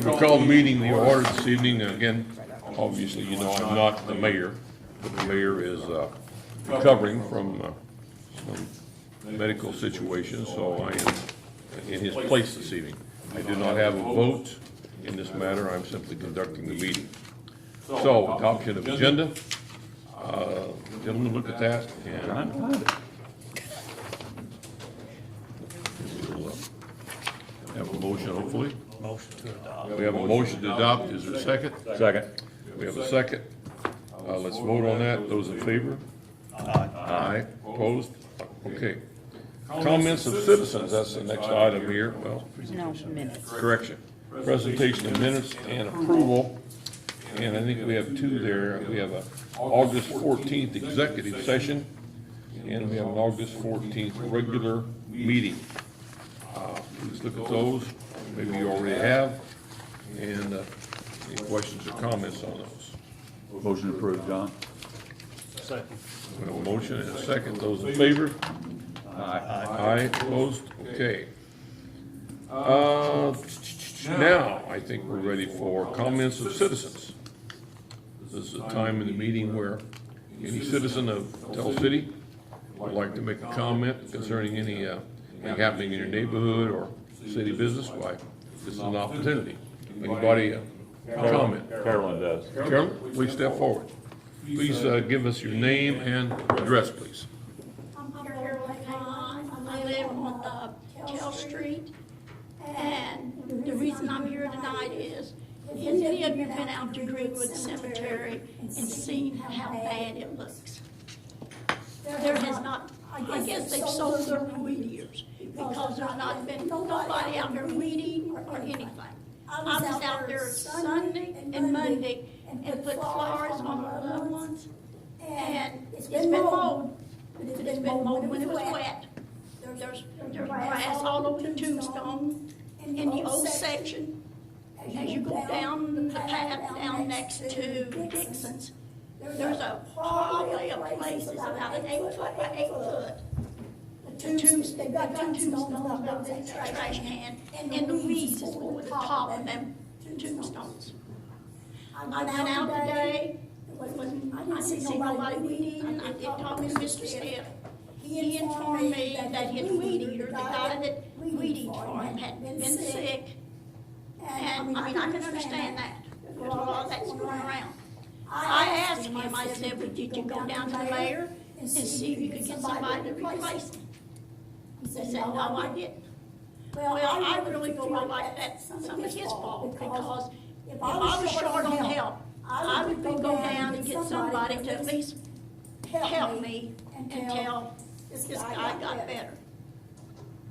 We'll call the meeting the order this evening. Again, obviously, you know I'm not the mayor, but the mayor is recovering from some medical situation, so I am in his place this evening. I do not have a vote in this matter. I'm simply conducting the meeting. So, adoption of agenda. Gentlemen, look at that. And we'll have a motion, hopefully. Motion to adopt. We have a motion to adopt. Is there a second? Second. We have a second. Let's vote on that. Those in favor? Aye. Aye. Opposed? Okay. Comments of citizens, that's the next item here. Well, No, minutes. correction. Presentation of minutes and approval. And I think we have two there. We have a August 14th executive session, and we have an August 14th regular meeting. Please look at those. Maybe you already have. And any questions or comments on those? Motion approved, John. Second. We have a motion and a second. Those in favor? Aye. Aye, opposed? Okay. Now, I think we're ready for comments of citizens. This is a time in the meeting where any citizen of Tell City would like to make a comment concerning anything happening in your neighborhood or city business, why, this is an opportunity. Anybody comment? Carolyn does. Carolyn, please step forward. Please give us your name and address, please. I'm Carolyn Hahn. I live on Tell Street. And the reason I'm here tonight is, has any of you been out to Greenwood Cemetery and seen how bad it looks? There has not, I guess they've sold their weed eaters because there's not been nobody out there weeding or anything. I was out there Sunday and Monday and put flowers on the little ones. And it's been mowed, but it's been mowed when it was wet. There's grass all over the tombstone in the old section. As you go down the path down next to Dixon's, there's probably a place that's about an 8 foot by 8 foot. They've got tombstones up in the trash can, and the weeds is over the top of them tombstones. I went out today, I didn't see nobody weeding, and I did talk to Mr. Stiff. He informed me that his weed eater, the guy that weeded for him, had been sick. And, I can understand that. There's a lot of that's going around. I asked him, I said, well, did you go down to the mayor and see if you could get somebody to replace him? He said, no, I didn't. Well, I really feel like that's some of his fault, because if I was short on help, I would go down and get somebody to at least help me until this guy got better.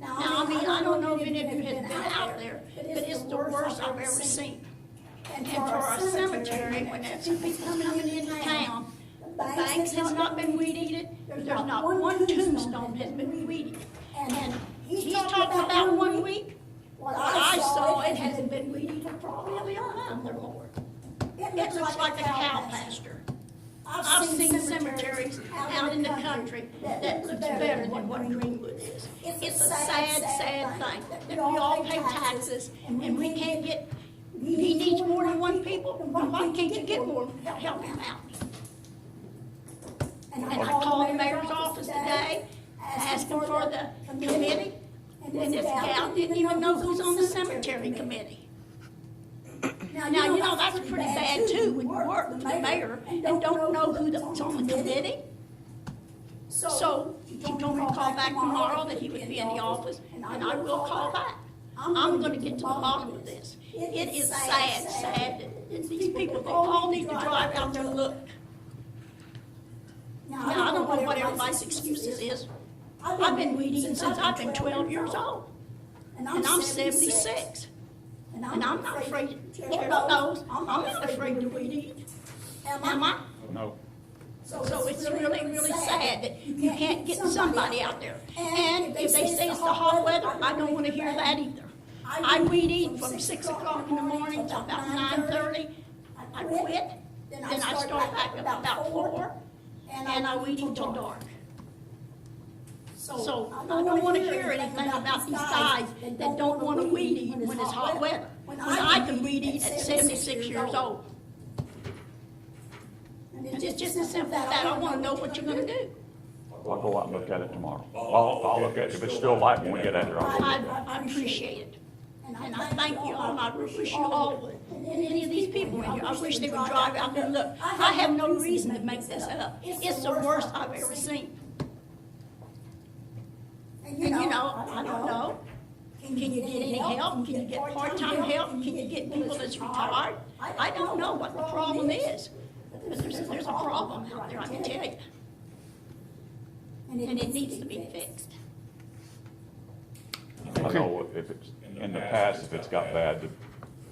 Now, I don't know if any of you have been out there, but it's the worst I've ever seen. And for our cemetery, when that's coming into town, the banks has not been weeded, there's not one tombstone has been weeded. And he's talking about 1 week. What I saw, it hasn't been weeded for probably a month or more. It looks like a cow pasture. I've seen cemeteries out in the country that looks better than what Greenwood is. It's a sad, sad thing that we all pay taxes and we can't get, he needs more than 1 people, well, why can't you get more to help him out? And I called the mayor's office today, asking for the committee, and this gal didn't even know who's on the cemetery committee. Now, you know, that's pretty bad too, when you work for the mayor and don't know who's on the committee. So, he told me to call back tomorrow, that he would be in the office, and I will call back. I'm gonna get to the bottom of this. It is sad that these people, they all need to drive out there and look. Now, I don't know what everybody's excuses is. I've been weeding since I've been 12 years old, and I'm 76. And I'm not afraid, Cheryl knows, I'm not afraid to weed eat. Am I? No. So it's really, really sad that you can't get somebody out there. And if they say it's the hot weather, I don't want to hear that either. I weed eat from 6 o'clock in the morning till about 9:30. I quit, then I start back up about 4, and I weed eat till dark. So I don't want to hear anything about these guys that don't want to weed eat when it's hot weather. When I can weed weedy at 76 years old. And it's just as simple as that. I want to know what you're going to do. I'll go out and look at it tomorrow. I'll look at it. If it's still light when we get out there, I'll look. I appreciate it. And I thank you all, and I wish you all would. And any of these people in here, I wish they would drive out there and look. I have no reason to make this up. It's the worst I've ever seen. And you know, I don't know. Can you get any help? Can you get part-time help? Can you get people that's retired? I don't know what the problem is. But there's a problem out there, I can tell you. And it needs to be fixed. I know if it's, in the past, if it's got bad,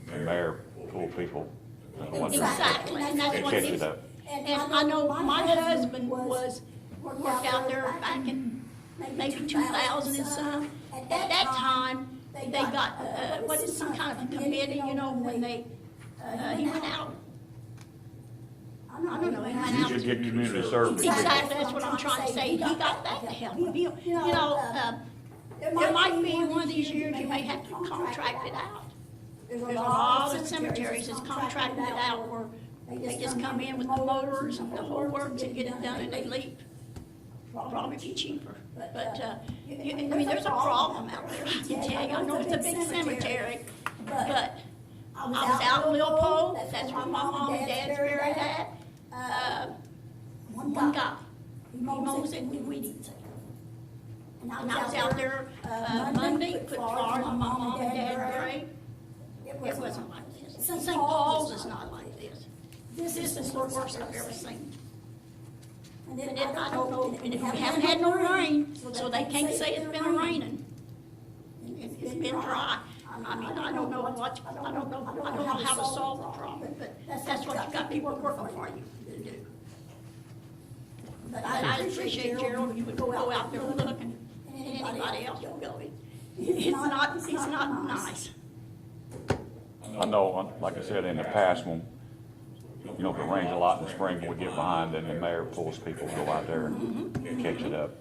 the mayor pulled people. Exactly, and that's what it is. And I know my husband worked out there back in maybe 2000 and some. At that time, they got, some kind of committee, you know, when he went out. I don't know, he went You out. should get community service. Exactly, that's what I'm trying to say. He got that to help him. You know, there might be one of these years you may have to contract it out. There's a lot of cemeteries that's contracted it out where they just come in with the mowers and the whole works and get it done and they leave. Probably be cheaper. But, I mean, there's a problem out there, I can tell you. I know it's a big cemetery, but I was out in Leopold, that's where my mom and dad's buried at. One guy, he mows and we weed eats it. And I was out there, Monday, put flowers on my mom and dad's grave. It wasn't like this. St. Paul's is not like this. This is the worst I've ever seen. And then I don't know, and we haven't had no rain, so they can't say it's been raining. It's been dry. I mean, I don't know how to solve the problem, but that's what you've got people working for you to do. But I appreciate Gerald, if you would go out there and look, and anybody else will go. It's not nice. I know, like I said, in the past, when, you know, if it rains a lot in the spring, when we get behind, then the mayor pulls people to go out there and catch it up.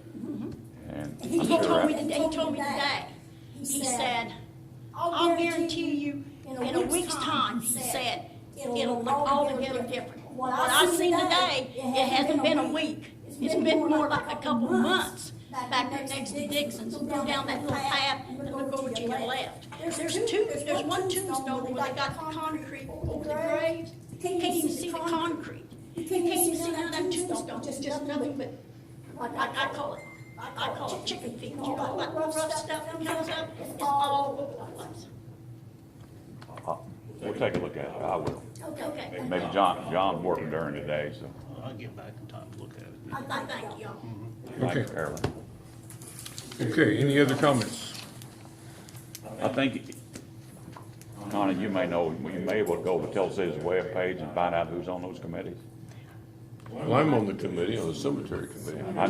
And He I'm sure told me that, today, he said, I'll guarantee you, in a week's time, he said, it'll look altogether different. What I've seen today, it hasn't been a week. It's been more like a couple of months back there next to Dixon's. Go down that little path and look over to your left. There's one tombstone where they got the concrete over the graves. You can't even see the concrete. You can't even see none of them tombstones. It's just nothing but, I call it chicken feet. You know, all that rough stuff that comes up, it's all over the place. we'll take a look at it. I will. Okay. Maybe John's working during the day, so. I'll get back in time to look at it. I thank y'all. Thank you, Okay. Carolyn. Okay, any other comments? I think, Connie, you may know, you may be able to go to Tell City's webpage and find out who's on those committees. Well, I'm on the committee, on the cemetery committee. I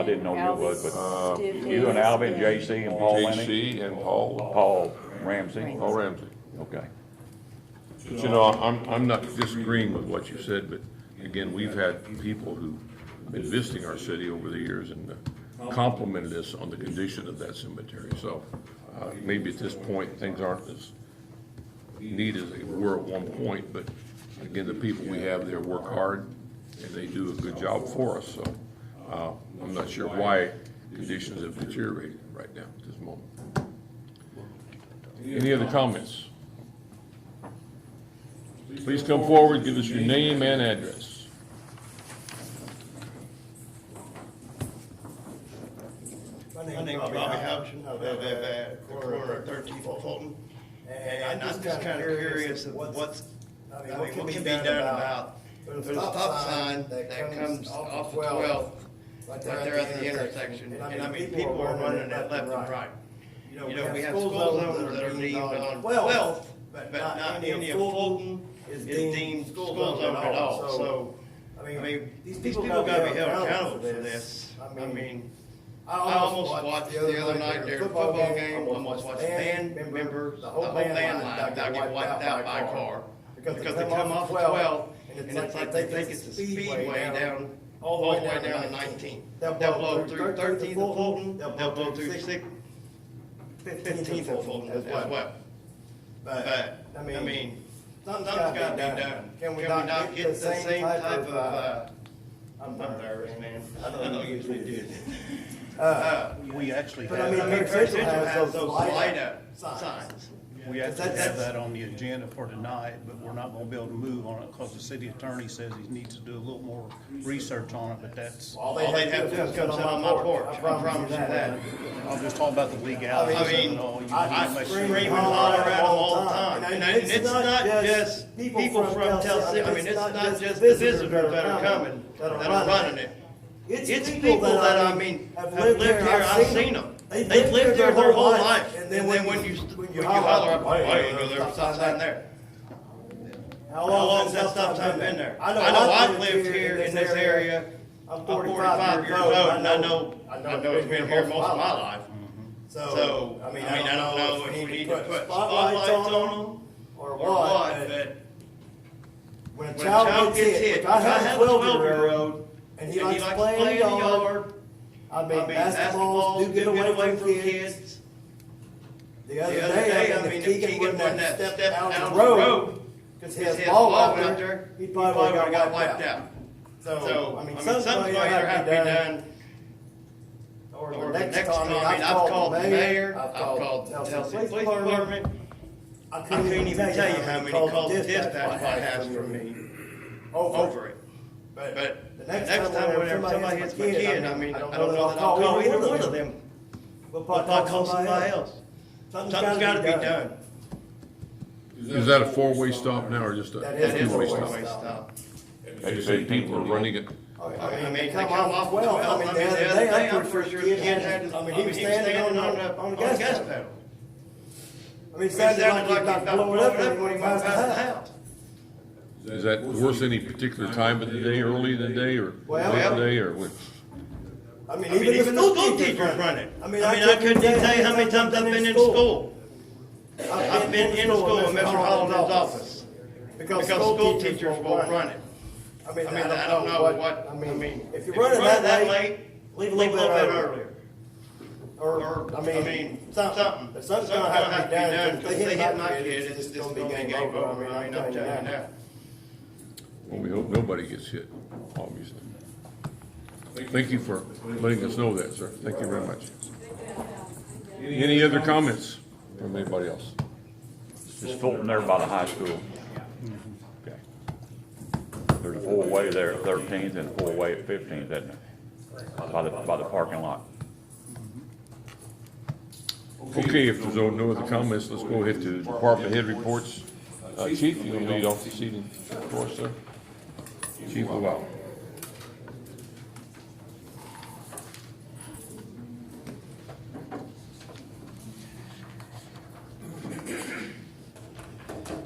didn't know you would, but you and Alvin, JC, and Paul Lenny? JC and Paul Paul Ramsey? Ramsey. Okay. But you know, I'm not disagreeing with what you said, but again, we've had people who've been visiting our city over the years and complimented us on the condition of that cemetery. So maybe at this point, things aren't as neat as they were at one point, but again, the people we have there work hard and they do a good job for us. So I'm not sure why conditions have deteriorated right now at this moment. Any other comments? Please come forward, give us your name and address. My name is Bobby Hutchin. I live at the corner of 13th and Fulton. And I'm just kind of curious of what can be done about, there's a stop sign that comes off of 12th, right there at the intersection. And I mean, people are running it left and right. You know, we have school zones that are deemed on 12th, but not any of Fulton is deemed school zone at all. So, I mean, these people gotta be held accountable for this. I mean, I almost watched the other night their football game, almost watched band members, the whole band line got wiped out by a car. Because they come off 12, and it's like they think it's a speedway down, all the way down to 19. They'll blow through 13th and Fulton, they'll blow through 15th and Fulton as well. but, I mean, something's gotta be done. Can we not get the same type of, I'm nervous, man. I don't usually do this. We actually But I mean, have, Perry Central has those light up signs. we actually that's- have that on the agenda for tonight, but we're not gonna be able to move on it because the city attorney says he needs to do a little more research on it, but that's, All they have to do is come sit on my porch. I promise you that. I'm just talking about the legalities I of mean, it all. You I need to make sure- scream and holler at them all the time. And it's not just people from Tell City, I mean, it's not just the visitors that are coming, that are running it. It's people that, I mean, have lived here, I've seen them. They've lived there their whole life, and then when you holler up, hey, you know, there's a stop sign there. How long's that stop sign been there? I know I've lived here in this area, I'm 45 years old, and I know it's been here most of my life. So, I mean, I don't know if we need to put spotlights on them or what, but when a child gets hit, I have a 12-year-old, and he likes playing in the yard. I mean, basketballs do get away from kids. The other day, I mean, if Keegan wouldn't have stepped out on the road, because he has ball out there, he probably would have got wiped out. So, I mean, something's going to have to be done. Or the next time, I mean, I've called the mayor, I've called the Tell City Police Department. I couldn't even tell you how many calls dispatch has from me over it. But the next time whenever somebody hits my kid, I mean, I don't know that I'll call either one of them. But I'll call somebody else. Something's gotta be done. Is that a four-way stop now or just a That is a two-way four-way stop? stop. You say people are running it? I mean, they come off 12, I mean, the other day, I'm pretty sure the kid had, I mean, he was standing on the gas pedal. I mean, it sounded like he was about to blow it up when he passed the house. Is that worse any particular time of the day, early in the day or Well, late in the day or when? I mean, even the school teachers run it. I mean, I couldn't even tell you how many times I've been in school. I've been in school in Mr. Holland's office, because school teachers will run it. I mean, I don't know what, I mean, if you're running that late, leave a little bit earlier. Or, I mean, something, but something's gonna have to be done, because if they hit my kid, it's just gonna be game over. I mean, I'm telling you now. Well, we hope nobody gets hit, obviously. Thank you for letting us know that, sir. Thank you very much. Any other comments from anybody else? It's Fulton there by the high school. Okay. There's a four-way there at 13th and a four-way at 15th, isn't there? By the parking lot. Okay, if there's no other comments, let's go ahead to department head reports. Chief, you gonna lead off the seating for us, sir? Chief Laval.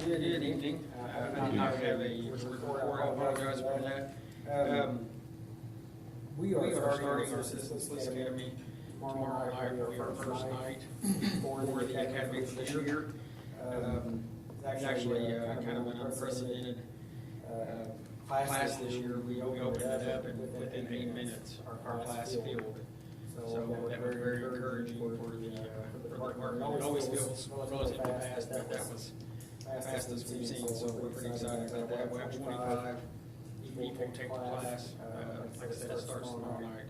Good evening. I did not have a report, I apologize for that. We are starting our Assistant Police Academy tomorrow night, our first night for the academy for this year. It's actually kind of an unprecedented class this year. We opened it up and within 8 minutes, our class filled. So that was very encouraging for the department. It always feels relatively fast, but that was fastest we've seen, so we're pretty excited about that. We have 25 people take the class. Like I said, it starts tomorrow night.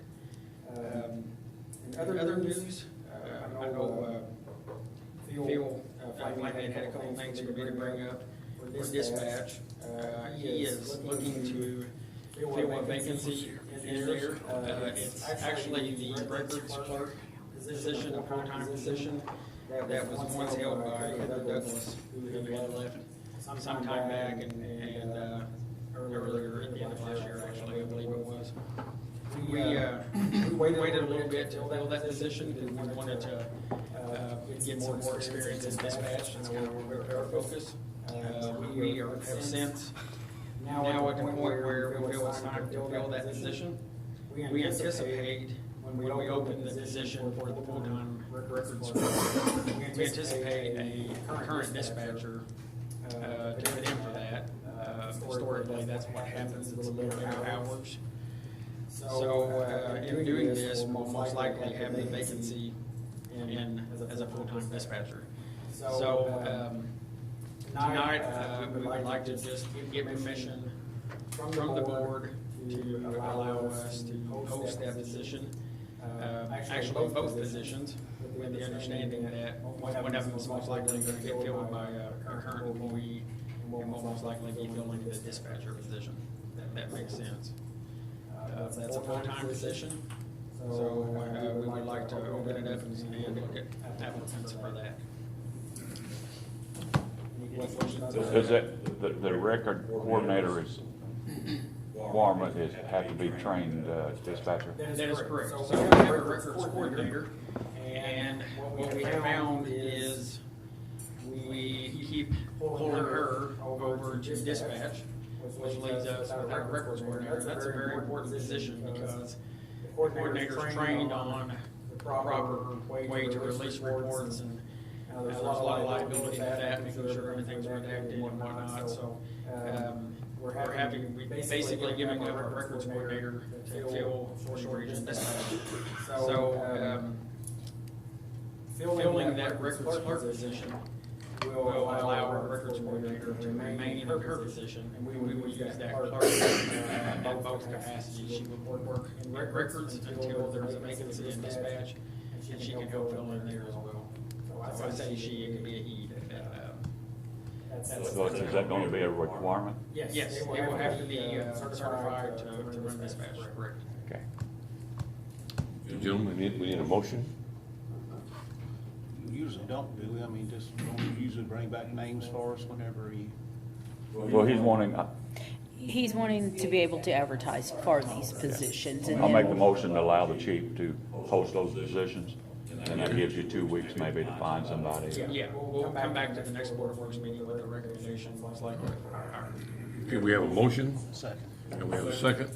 In other news, I know Phil Flanagan had a couple of things for me to bring up for dispatch. He is looking to fill a vacancy in there. It's actually the records clerk position, a full-time position that was once held by Heather Douglas, who had left some time back and earlier at the end of last year, actually, I believe it was. We waited a little bit to fill that position because we wanted to get some more experience in dispatch, and that's kind of our focus. We have since now at the point where we feel it's time to fill that position. We anticipate when we open the position for the full-time records clerk, we anticipate a current dispatcher to fit in for that. Historically, that's what happens, it's a little bit of hours. So in doing this, we'll most likely have a vacancy in as a full-time dispatcher. So Tonight, we would like to just get permission from the board to allow us to host that position. Actually, both positions, with the understanding that one of them is most likely going to get filled by a current employee and will most likely be filling the dispatcher position. That makes sense. That's a full-time position, so we would like to open it up and look at applicants for that. Does that, the record coordinator is, requirement is have to be trained dispatcher? That is correct. So we have a records coordinator, and what we have found is we keep pulling her over to dispatch, which leaves us with our records coordinator. That's a very important position because the coordinator's trained on the proper way to release reports, and there's a lot of liability to that, making sure everything's redacted and whatnot. So we basically giving up our records coordinator to fill shortage in dispatch. So filling that records clerk position will allow our records coordinator to remain in her position, and we will use that clerk in both capacities. She will work in records until there's a vacancy in dispatch, and she can help fill in there as well. So I say she, it could be a he. So is that going to be a requirement? Yes, they will have to be certified to run dispatch, correct. Okay. Gentlemen, we need a motion? Usually don't, do we? I mean, just don't usually bring back names for us whenever he. Well, he's wanting, He's wanting to be able to advertise for these positions. And I'll make the then motion to allow the chief to post those positions, and that gives you 2 weeks maybe to find somebody. Yeah, we'll come back to the next Board of Works meeting with a recommendation, most likely. Okay, we have a motion, Second. and we have a second.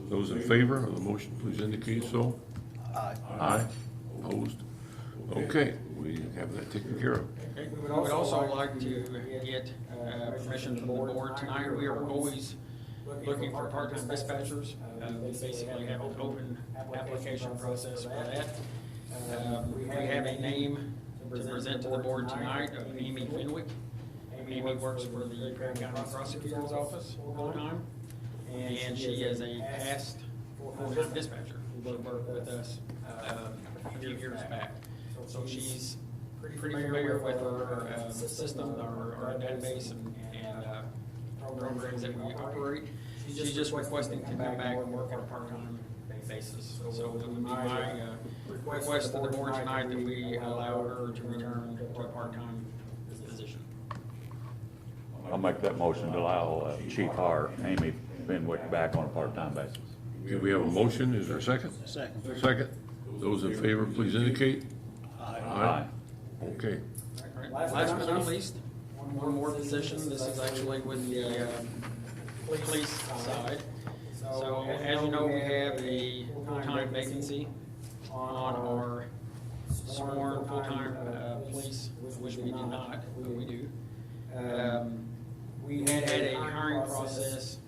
Those in favor of the motion, please indicate so. Aye. Aye. Opposed? Okay, we have that taken care of. Okay, we would also like to get permission from the board tonight. We are always looking for part-time dispatchers. We basically have an open application process for that. We have a name to present to the board tonight of Amy Fenwick. Amy works for the Perry County Prosecutor's Office full-time, and she is a past full-time dispatcher. She worked with us a few years back. So she's pretty familiar with our system, our database, and programs that we operate. She's just requesting to come back and work on a part-time basis. So it would be my request to the board tonight that we allow her to return to a part-time position. I'll make that motion to allow Chief Hart, Amy Fenwick back on a part-time basis. Okay, we have a motion, is there a second? Second. Second. Those in favor, please indicate. Aye. Okay. Last but not least, one more position. This is actually with the police side. So as you know, we have a full-time vacancy on our sworn full-time police, which we do not, but we do. We had a hiring process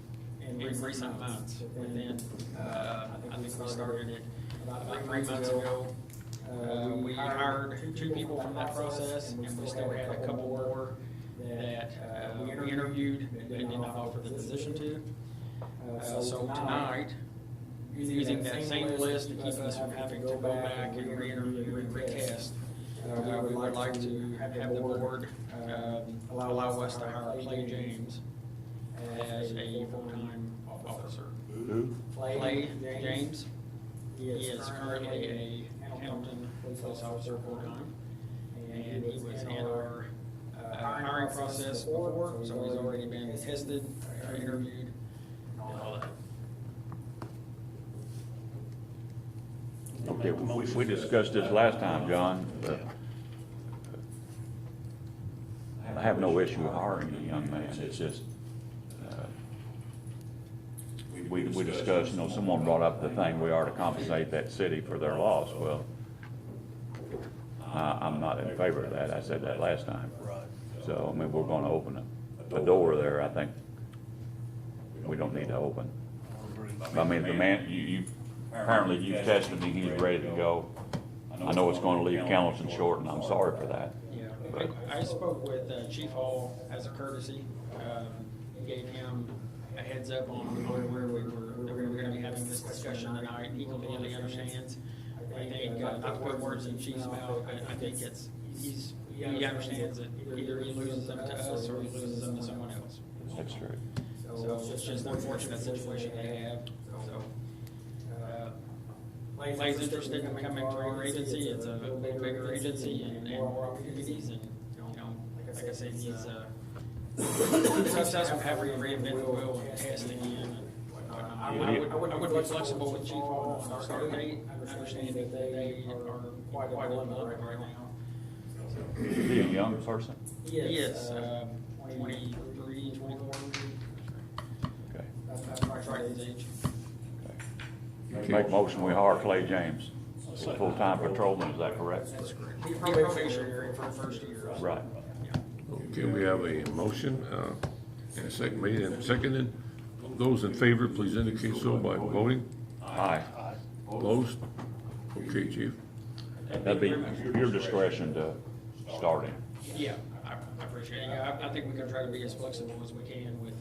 in recent months. Within, I think we started it about 3 months ago. We hired 2 people from that process, and we still had a couple more that we interviewed that did not offer the position to. So tonight, using that same list to keep us from having to go back and re-interview and retest, we would like to have the board allow us to hire Clay James as a full-time officer. Who? Clay James, he is currently a Hamilton police officer full-time, and he was in our hiring process before, so he's already been tested, interviewed, and all that. Okay, we discussed this last time, John. I have no issue hiring a young man. It's just, we discussed, you know, someone brought up the thing, we are to compensate that city for their loss. Well, I'm not in favor of that. I said that last time. So, I mean, we're gonna open a door there, I think we don't need to open. I mean, the man, apparently you've tested him, he's ready to go. I know it's gonna leave Candleton short, and I'm sorry for that. Yeah. but I spoke with Chief Hall as a courtesy, gave him a heads up on where we were gonna be having this discussion tonight. He completely understands. I think, not to put words in Chief's mouth, but I think he understands that either he loses them to us or he loses them to someone else. that's true. So it's just an unfortunate situation they have, so. Lay's interested in coming to our agency, it's a little bigger agency and more opportunities and, you know, like I said, he's, us from having to reinvent the wheel and test again. I would be flexible with Chief on our start date. I understand that they are quite limited right now. Is he a young person? Yes, 23, 24. Okay. That's right his age. Make motion, we hire Clay James, full-time patrolman, is that correct? That's correct. Be probationary for the first year. Right. Okay, we have a motion, and a second made and seconded. Those in favor, please indicate so by voting. Aye. Opposed? Okay, Chief. That'd be your discretion to start him. Yeah, I appreciate it. Yeah, I think we can try to be as flexible as we can with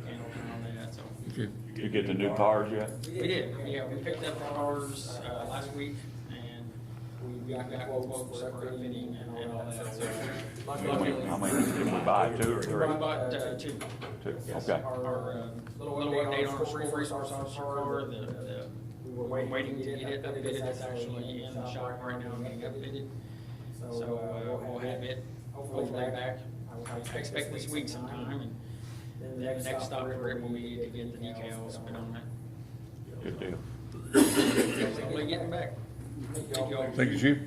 handling all that, so. Okay, You get the new cars yet? We did, yeah, we picked up the cars, last week, and we got quotes for fitting and all that, so. How many did we buy, 2 or 3? We bought, two. 2, okay. Our, little update on our street resource officer car, we were waiting to get it updated, it's actually in the shop right now, getting updated. So, we'll have it hopefully back, I expect this week sometime, and then the next stop for it will be to get the decals put on it. Good deal. Hopefully getting back. Thank you all. thank you, Chief.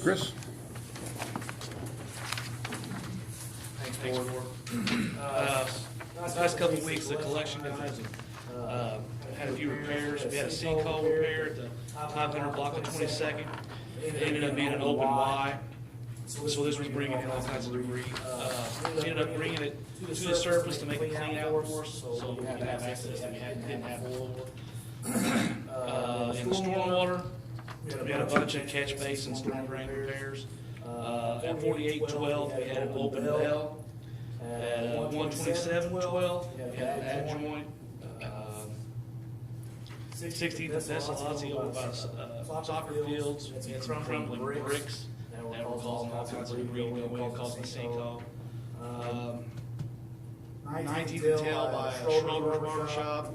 Chris? Thanks, Board. Last couple of weeks, the collection guys had a few repairs. We had a sinkhole repair at the 500 block of 22nd. It ended up being an open Y. So this was bringing in all kinds of debris. We ended up bringing it to the surface to make a clean out for us, so we could have access that we didn't have before. In the stormwater, we had a bunch of catch basin storm drain repairs. At 4812, we had an open bell. At 12712, we had an ad joint. 16th and Thessaloniki over by soccer fields, we had some crumbling bricks that were causing all kinds of debris going in, causing sinkhole. 19th and Tail by Schroeder's Barber Shop.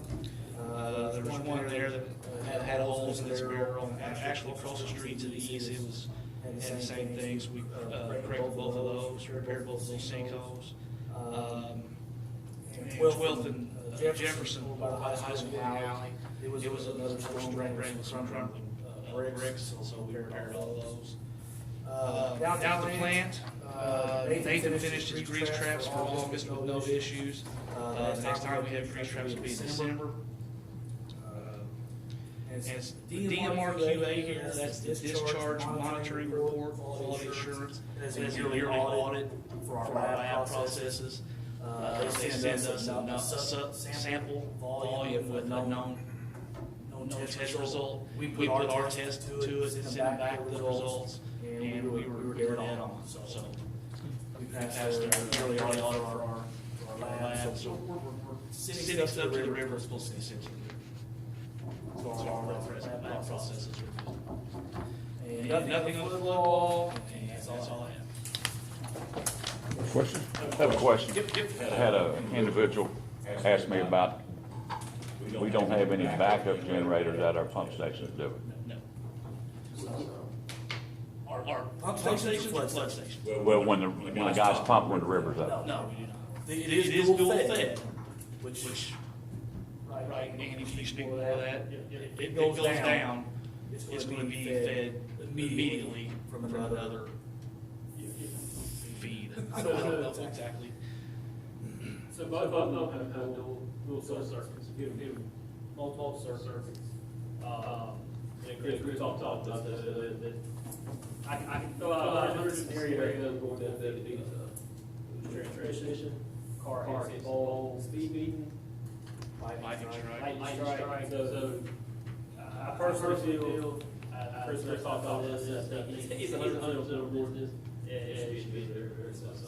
There was one there that had holes in its barrel, and actually across the street to the east, it was, had the same things. We corrected both of those, repaired both of those sinkholes. And 12th and Jefferson, by the high school alley, it was another storm drain with some crumbling bricks, so we repaired all those. Down at the plant, Nathan finished his grease traps for August with no issues. The next time we have grease traps will be in December. And it's DMRQA here, that's the discharge monitoring report, quality assurance. It is a yearly audit for our lab processes. They send us a sample volume with no test result. We put our test to it and send back the results, and we were dead on. So we passed our yearly audit for our lab. So we're sending stuff to the river, it's supposed to be sent to the river. So our lab processes are good. And nothing on the flow wall, and that's all I have. Question? I have a question. I had an individual ask me about, we don't have any backup generators at our pump stations, do we? No. Our pump stations or flood stations? Well, when the guys pump when the river's up. No, we do not. It is dual fed, which, right, and if you speak to that, it goes down, it's gonna be fed immediately from another feed. I don't know exactly. So both of them have dual cell circuits, give multiple cell circuits. And Chris talked about that, I can throw out 100 scenarios where that'd be transmission, car hits pole, speed beating, lightning strike. So I personally feel, I Chris talked about this, he's 100% of business, and it should be their size.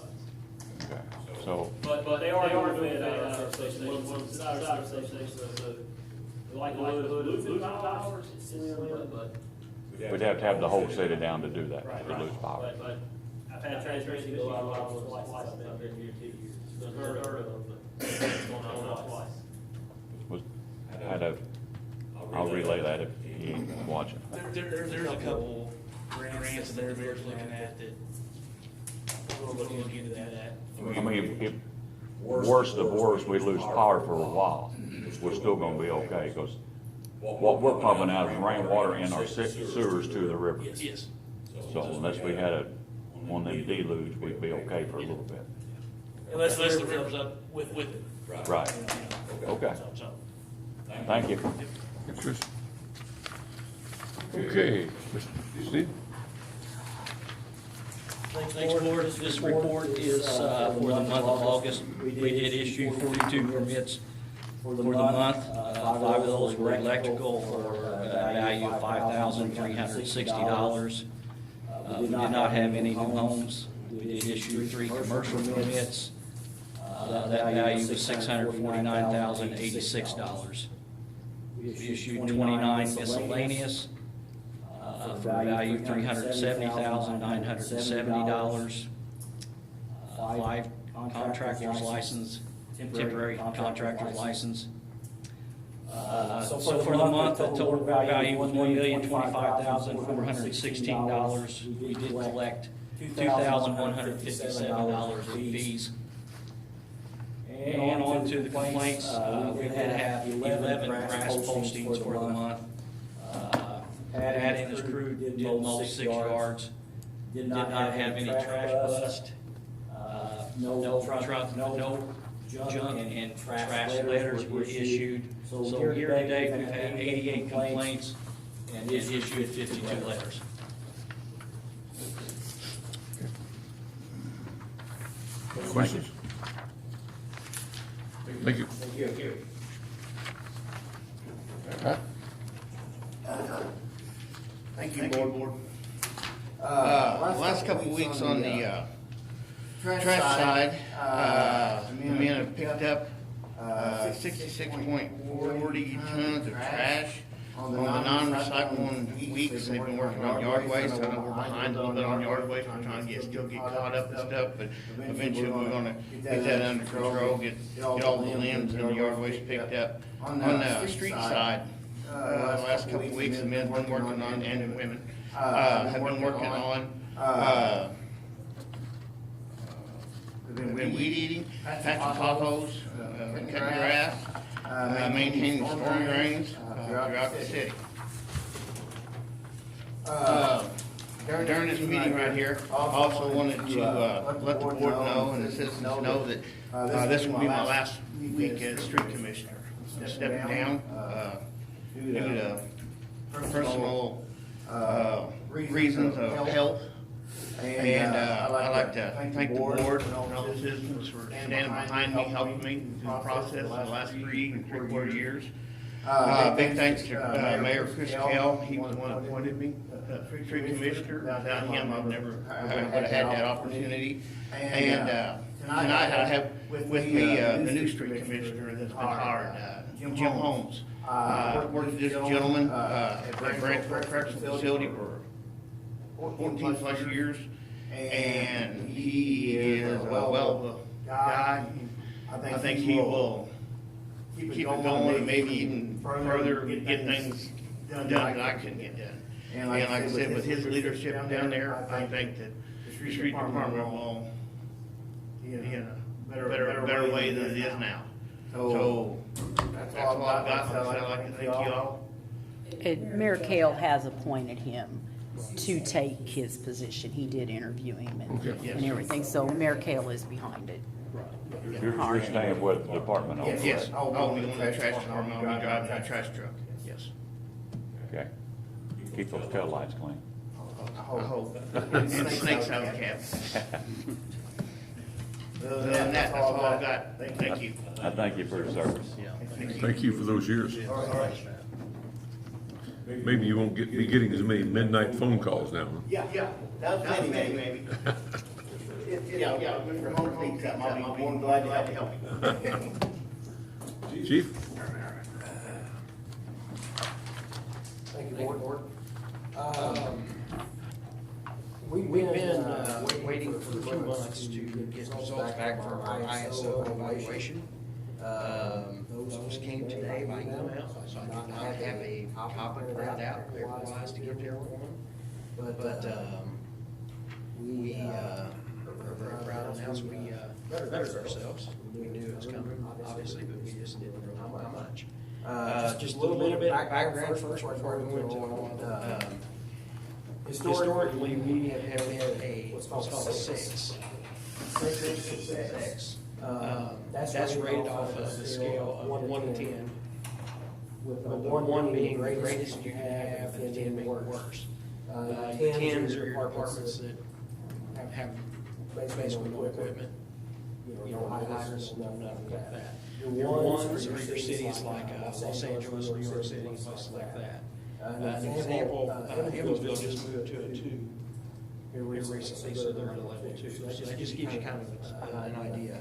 Okay, so, But they are fed out of our station, one side of our station, so, like lose towers, it's similar, but. we'd have to have the whole city down to do that, to lose power. But I've had transparency go out a lot of twice, I've been here 2 years. It's unheard of, but it's going on twice. Was, I'll relay that if he ain't watching. There's a couple grants that everybody's looking at that we're looking into that. I mean, if worst of worst, we lose power for a while, we're still gonna be okay, because what we're pumping out is rainwater in our sewers to the river. Yes. So unless we had one of them deluge, we'd be okay for a little bit. Unless the river's up with it. Right, okay, So, thank you. Thanks, Chris. Okay, Mr. Steve? Thanks, Board. This report is for the month of August. We did issue 42 permits for the month. 5 of those were electrical for a value of $5,360. We did not have any new homes. We did issue 3 commercial permits. That value was $649,086. We issued 29 miscellaneous for a value of $370,970. 5 contractors licensed, temporary contractors licensed. So for the month, the total value was $1,025,416. We did collect $2,157 in fees. And on to the complaints, we did have 11 grass postings for the month. Pat and his crew did mow 6 yards, did not have any trash bust, no junk and trash letters were issued. So year to date, we've had 88 complaints and issued 52 letters. Questions? Thank you. Pat? Thank you, Board. Last couple of weeks on the trash side, the men have picked up 66.40 tons of trash. On the non-recycling weeks, they've been working on yard waste. I know we're behind a little bit on yard waste. We're trying to still get caught up and stuff, but eventually we're gonna get that under control, get all the limbs and the yard waste picked up. On the street side, the last couple of weeks, the men's been working on, and the women, have been working on, we've been weed eating, patching potholes, cutting grass, maintaining storm drains throughout the city. During this meeting right here, I also wanted to let the board know and the citizens know that this will be my last week as street commissioner. I'm stepping down due to personal reasons of health. And I'd like to thank the board and all the citizens for standing behind me, helping me through the process in the last 3.25 years. Big thanks to Mayor Chris Kell. He was the one who appointed me street commissioner. Without him, I would have had that opportunity. And tonight I have with me the new street commissioner that's been hired, Jim Holmes. Worked with this gentleman at Branchville Correctional Facility for 14 plus years, and he is a well guy. I think he will keep it going, and maybe even further get things done that I couldn't get done. And like I said, with his leadership down there, I think that the street department will be in a better way than it is now. So that's all I've got. So I'd like to thank you all. Mayor Kale has appointed him to take his position. He did interview him and everything, so Mayor Kale is behind it. You're staying with the department over there? Yes, I'll be on the trash department, I'll be driving that trash truck, yes. Okay. Keep those taillights clean. I hope. And snakes out of the cab. Other than that, that's all I've got. Thank you. I thank you for your service. Thank you for those years. maybe you won't be getting as many midnight phone calls now. Huh? Yeah, that's maybe. Yeah, for home needs something, I'm more than glad to help you. Chief? Thank you, Board. We've been waiting for 2 months to get results back from our ISO evaluation. Those came today by email, so I do not have a copy printed out paper-wise to give to everyone. But we are very proud to announce we bettered ourselves. We knew it was coming, obviously, but we just didn't know how much. Just a little bit of background first before we went to historically, we have had a what's called a 6. That's rated off of a scale of 1 to 10, with 1 being the greatest you can have and 10 being worst. 10s are your departments that have basically no equipment, high hydrants, nothing like that. Your 1s are your cities like Los Angeles, New York City, places like that. An example, Evansville just moved to a 2 here recently, so they're at a level 2. So that just gives you kind of an idea.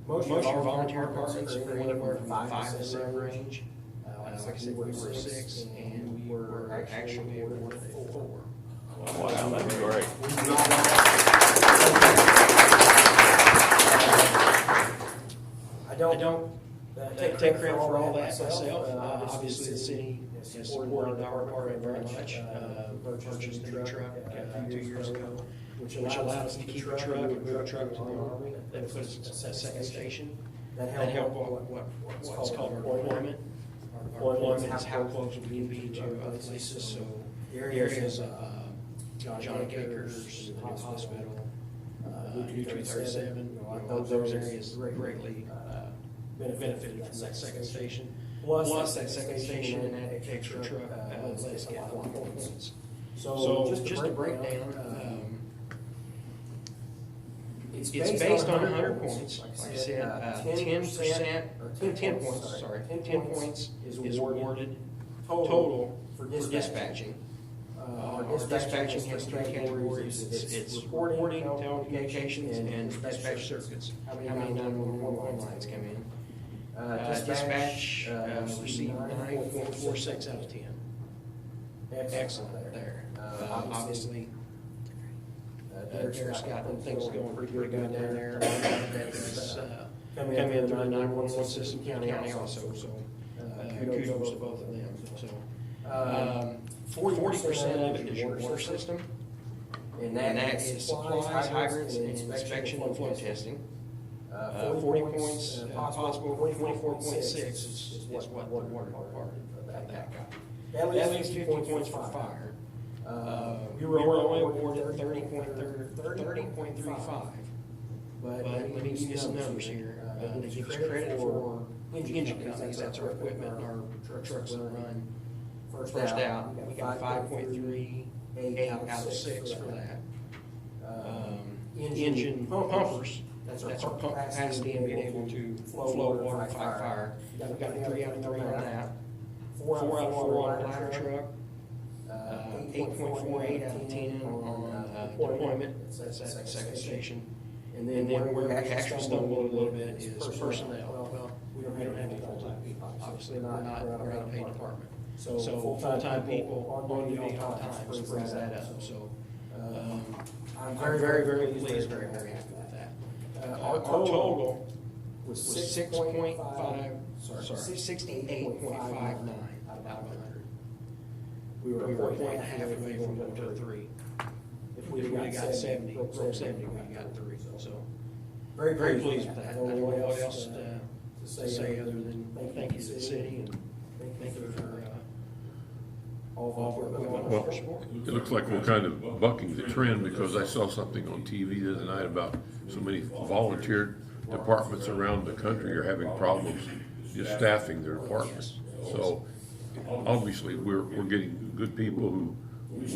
Most of our volunteer departments are anywhere from 5 to 7 range. Like I said, we were a 6, and we were actually awarded a 4. Wow, that's great. I don't take credit for all that myself. Obviously, the city has supported our department very much. Purchased a new truck 2 years ago, which allowed us to keep a truck and move a truck to the Army. That put us at a second station. That helped what's called our deployment. Our deployment is how close we can be to other places. So areas of Johnny Cakers, the hospital, New 337, those areas greatly benefited from that second station. Plus that second station and that extra truck let us get a lot more points. So just to break down, it's based on 100 points. Like I said, 10%, or 10 points, sorry, 10 points is awarded total for dispatching. Our dispatching has 3 categories. It's reporting, telecommunications, and dispatch circuits. How many 911 lines come in? Dispatch received 9.46 out of 10. Excellent there. Obviously, Derek's got things going pretty good down there. That's come in through the 911 system, county also. So kudos to both of them. So 40% of it is your water system, and that is supplies, hydrants, and inspection and flow testing. 40 points, possible 24.6 is what the water department of that got. That leaves 50 points for fire. We were only awarded 30.35. But let me give you some numbers here. They give us credit for engine companies, that's our equipment, our trucks that run first out. We got 5.38 out of 6 for that. Engine pumpers, that's our pump capacity and being able to flow water and fight fire. We've got 3 out of 3 on that. 4 out of 4 on a ladder truck. 8.48 out of 10 on deployment, that's that second station. And then where we actually stumbled a little bit is personnel. Well, we don't have any full-time people. Obviously, we're not a paid department. So full-time people on duty all times brings that up. So I'm very, very pleased, very, very happy with that. Our total was 68.59 out of 100. We were a point and a half away from going to 3. If we got 70, we got 3. So very, very pleased with that. I don't know what else to say other than thank you to the city and thank you for all of our equipment. Well, it looks like we're kind of bucking the trend, because I saw something on TV the other night about so many volunteer departments around the country are having problems just staffing their departments. So obviously we're getting good people who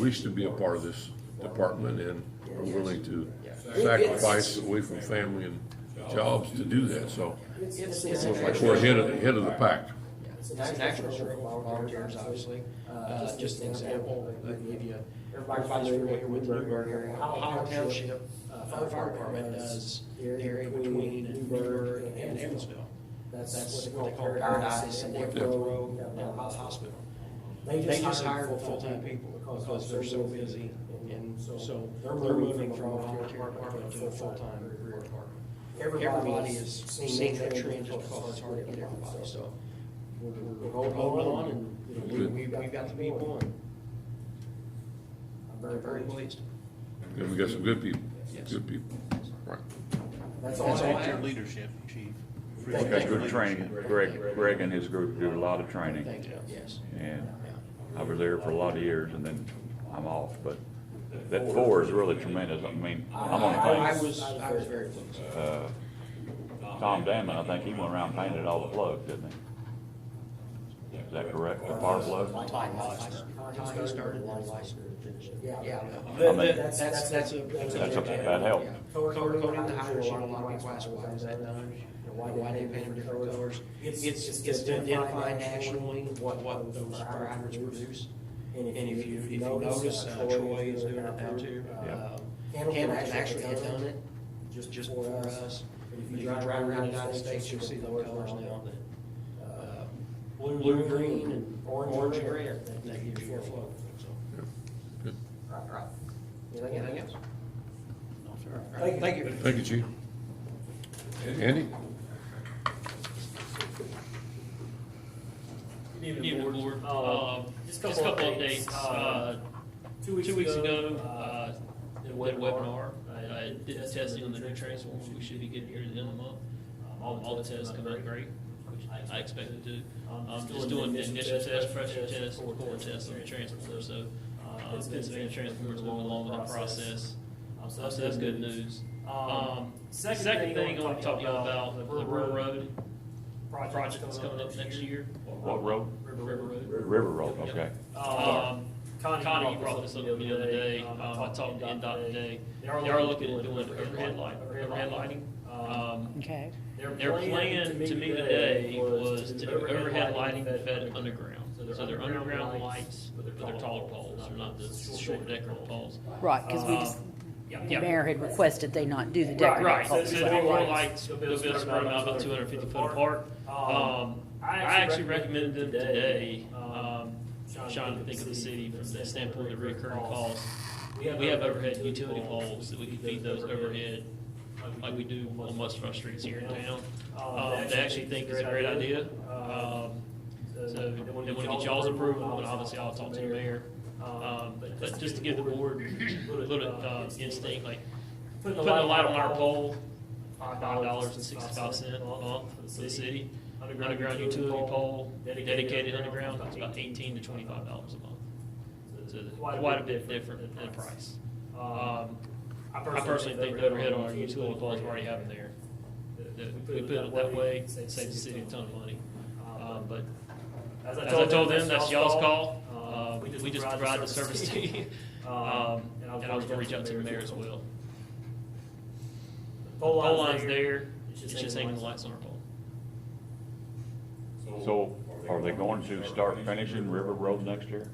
wish to be a part of this department and are willing to sacrifice away from family and jobs to do that. So it looks like we're ahead of the pack. It's an actual struggle for volunteers, obviously. Just an example, I can give you, everybody's familiar with the Newburgh area. Howard Township Fire Department does the area between Newburgh and Evansville. That's what they call Paradise and Death Row down the hospital. They just hired full-time people because they're so busy, and so they're moving from a volunteer department to a full-time career department. Everybody is seeing that trend just because it's hard to get everybody, so we're holding on, and you know, we've got the people, and I'm very, very pleased. And we got some good people, Yes. good people, right. That's all I Appreciate your have. leadership, Chief. Got good training. Greg and his group do a lot of training. Thank you, yes. And I was there for a lot of years and then I'm off, but that 4 is really tremendous. I mean, I'm on I the was very pleased. Tom Damon, I think he went around and painted all the plugs, didn't he? Is that correct? The power plugs? He started and Leisner finished it. Yeah. I mean, That's a. that helped. Coding the hydrants, you know, a lot of people ask, why is that done? You know, why they paint them different colors? It's to identify nationally what those fire hydrants produce. And if you notice, Troy is doing it now too. Hamilton actually had done it just for us. If you drive around the United States, you'll see those colors now that, blue, green, and orange, and red, that gives you your flow, so. Good. Right. Anything else? Thank you. Thank you, Chief. Andy? Good evening, Board. Just a couple updates. 2 weeks ago, did a webinar. I did the testing on the new transformers. We should be getting here at the end of the month. All the tests come out great, which I expected to. Just doing the initial test, pressure test, or core test on the transformer. So Pennsylvania Transformers moving along with the process. So that's good news. Second thing I want to talk to you about, the River Road project that's coming up next year. What road? River Road. River Road, okay. Connie, you brought this up the other day. I talked to NDOT today. They are looking at doing overhead lighting. Okay. Their plan to me today was to do overhead lighting fed underground. So they're underground lights, but they're taller poles. They're not the short decorative poles. Right, because we just, the mayor had requested they not do the Right, decorative so poles. they'll be more lights, they'll be able to spread them out about 250 foot apart. I actually recommended them today, trying to think of the city from the standpoint of recurring costs. We have overhead utility poles that we can feed those overhead like we do on most of our streets here in town. They actually think it's a great idea. So they want to get y'all's approval, and obviously I'll talk to the mayor. But just to give the board a little instinct, like putting a light on our pole, $5.65 a month for the city. Underground utility pole, dedicated underground, it's about $18 to $25 a month. So quite a bit different in price. I personally think the overhead on our utility poles we already have them there. We put it that way, it saves the city a ton of money. But as I told them, that's y'all's call. We just provide the service to you. And I was gonna reach out to the mayor as well. The pole line's there, it's just hanging the lights on our pole. So are they going to start finishing River Road next year?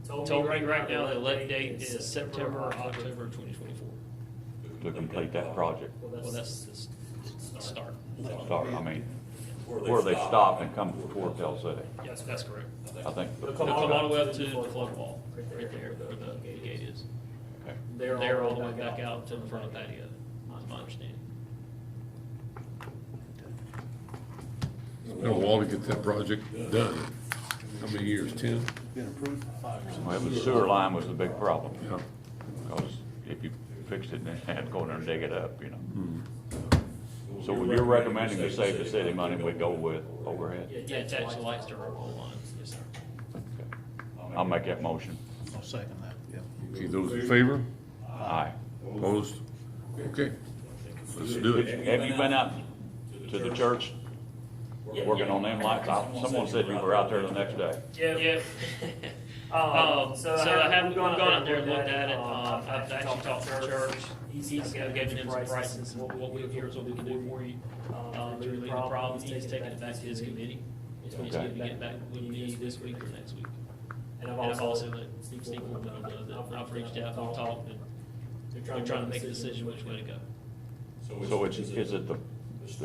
Told me right now, the elect date is September or October 2024. To complete that project? Well, that's the start. Start, I mean, where they stop and come before Tell City. Yes, that's correct. I think. They'll come all the way up to the flood wall, right there where the gate is. Okay. They're all the way back out to the front of the patio, is my understanding. It's been a while to get that project done. How many years, 10? Been approved for 5 or 6. Well, the sewer line was the big problem. Yeah. Because if you fixed it, then you had to go in there and dig it up, you know. So when you're recommending to save the city money, we go with overhead? Yeah, attach the lights to our pole lines, yes, sir. Okay. I'll make that motion. I'll second that, yeah. Okay, those in favor? Aye. Opposed? Okay, let's do it. Have you been out to the church working on them lights? Someone said you were out there the next day. Yeah. So I haven't gone out there and looked at it. I've actually talked to the church. He's given him some prices and what we can do for you. To relieve the problem, he's taking it back to his committee He's gonna get back with me this week or next week. And I've also let Steve know that I've reached out and talked, and they're trying to make a decision which way to go. So is it the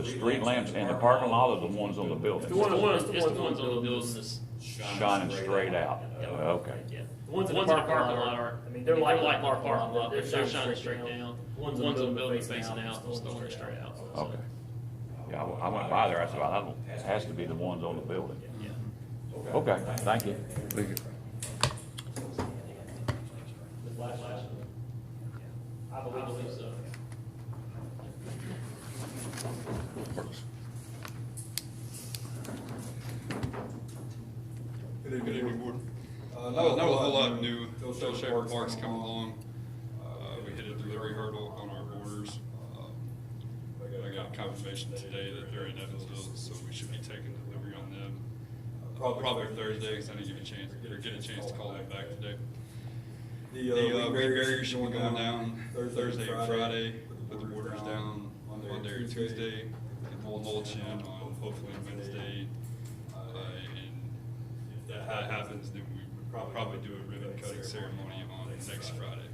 street lamps in the parking lot or the ones on the building? It's the ones on the building that's Shining straight out? Okay. yeah. The ones in the parking lot are, I mean, they're like the parking lot, they're shining straight down. Ones on the building facing out, those are straight out. So- Okay. Yeah, I went by there, I said, well, that has to be the ones on the building. Yeah. Okay, thank you. Thank you. The flashlights. I believe so. Good evening, board. Not a whole lot new. Phil Shaver Park's come along. We hit a delivery hurdle on our orders. I got confirmation today that they're in Evansville, so we should be taking delivery on them. Probably Thursday, because I didn't get a chance to call them back today. The weed barrier should be going down Thursday and Friday. Put the orders down Monday or Tuesday. Get the mulch in on hopefully Wednesday. And if that happens, then we would probably do a ribbon cutting ceremony on next Friday.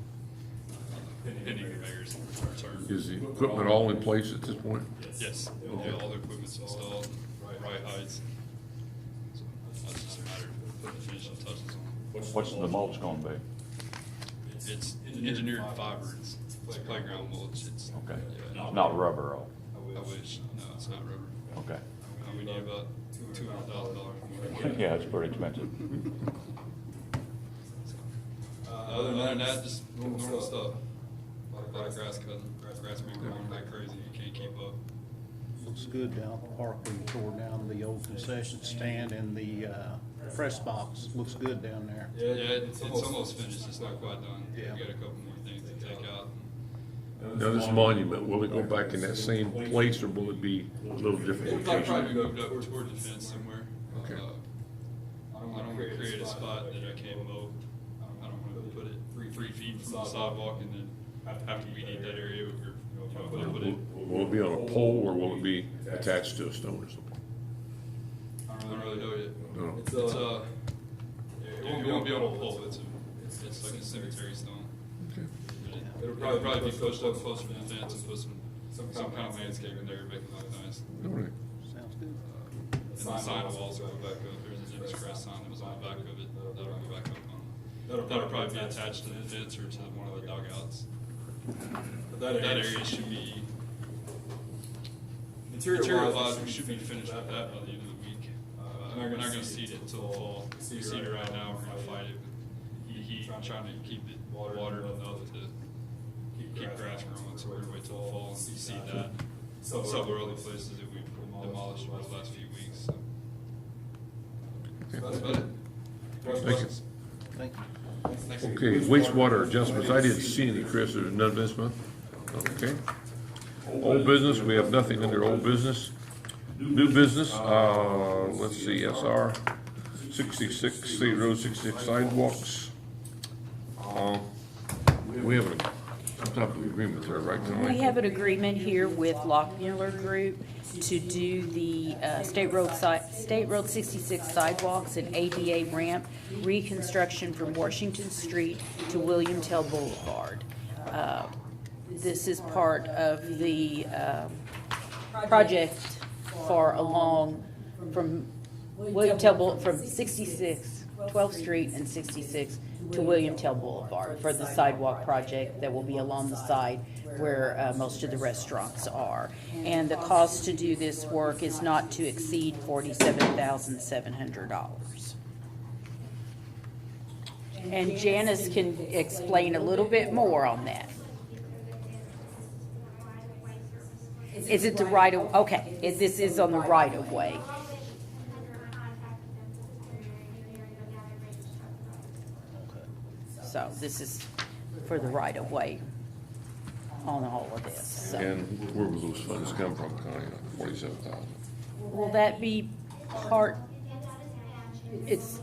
Pending the mayor's return. Is the equipment all in place at this point? Yes, yeah, all the equipment's installed, right heights. So that's just a matter of putting the finishing touches on. What's the mulch gonna be? It's engineered fiber, it's playground mulch, it's. Okay, Yeah, not rubber, oh, I wish, no, it's not rubber. okay. We need about $200,000. Yeah, it's pretty expensive. Other than that, just normal stuff. A lot of grass cutting, grass being growing like crazy, you can't keep up. Looks good down at the park. We tore down the old concession stand and the press box. Looks good down there. Yeah, it's almost finished, it's not quite done. Yeah. We got a couple more things to take out. Now, this monument, will it go back in that same place, or will it be a little different It'll probably location? be moved up toward the fence somewhere. Okay. I don't want to create a spot that I can't mow. I don't want to put it 3 feet from the sidewalk and then after we need that area, we're put it. Will it be on a pole, or will it be attached to a stone or something? I don't really know yet. No. It's it won't be on a pole. It's like a cemetery stone. Okay. It'll probably be pushed up closer to the fence and put some kind of landscaping there, make it look nice. All right. Sounds good. And the sign will also go back up. There's an image grass sign that was on the back of it. That'll go back up on. That'll probably be attached to the fence or to one of the dugouts. But that area should be, material-wise, we should be finished with that by the end of the week. We're not gonna seed it until the fall. We seed it right now, we're gonna fight it with heat, trying to keep it watered enough to keep grass growing, so we're gonna wait till the fall and seed that. Several other places that we've demolished over the last few weeks, so. That's about it. Thank you. Thank you. Okay, wastewater adjustments, I didn't see any, Chris, there's none this month? Okay. Old business, we have nothing under old business. New business, let's see, SR 66, State Road 66 sidewalks. We have some type of agreement there, right, tonight? We have an agreement here with Lockmuller Group to do the State Road 66 sidewalks and ADA ramp reconstruction from Washington Street to William Tell Boulevard. This is part of the project for along from William Tell from 66, 12th Street and 66 to William Tell Boulevard for the sidewalk project that will be along the side where most of the restaurants are. And the cost to do this work is not to exceed $47,700. And Janice can explain a little bit more on that. Is it the right of, okay, this is on the right of way. So this is for the right of way on all of this, so. And where will those funds come from, Connie, 47,000? Will that be part, it's,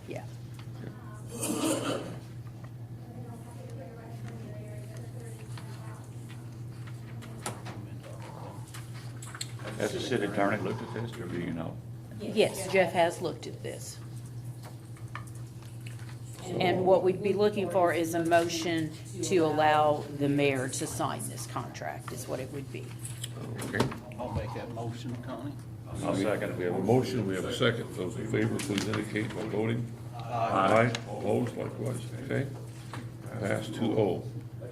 yeah. Has the city attorney looked at this, or do you know? Yes, Jeff has looked at this. And what we'd be looking for is a motion to allow the mayor to sign this contract, is what it would be. Okay. I'll make that motion, Connie. I'll second We it. have a motion, we have a second. Those in favor, please indicate by voting. Aye. Opposed, likewise, okay? Passed 2-0.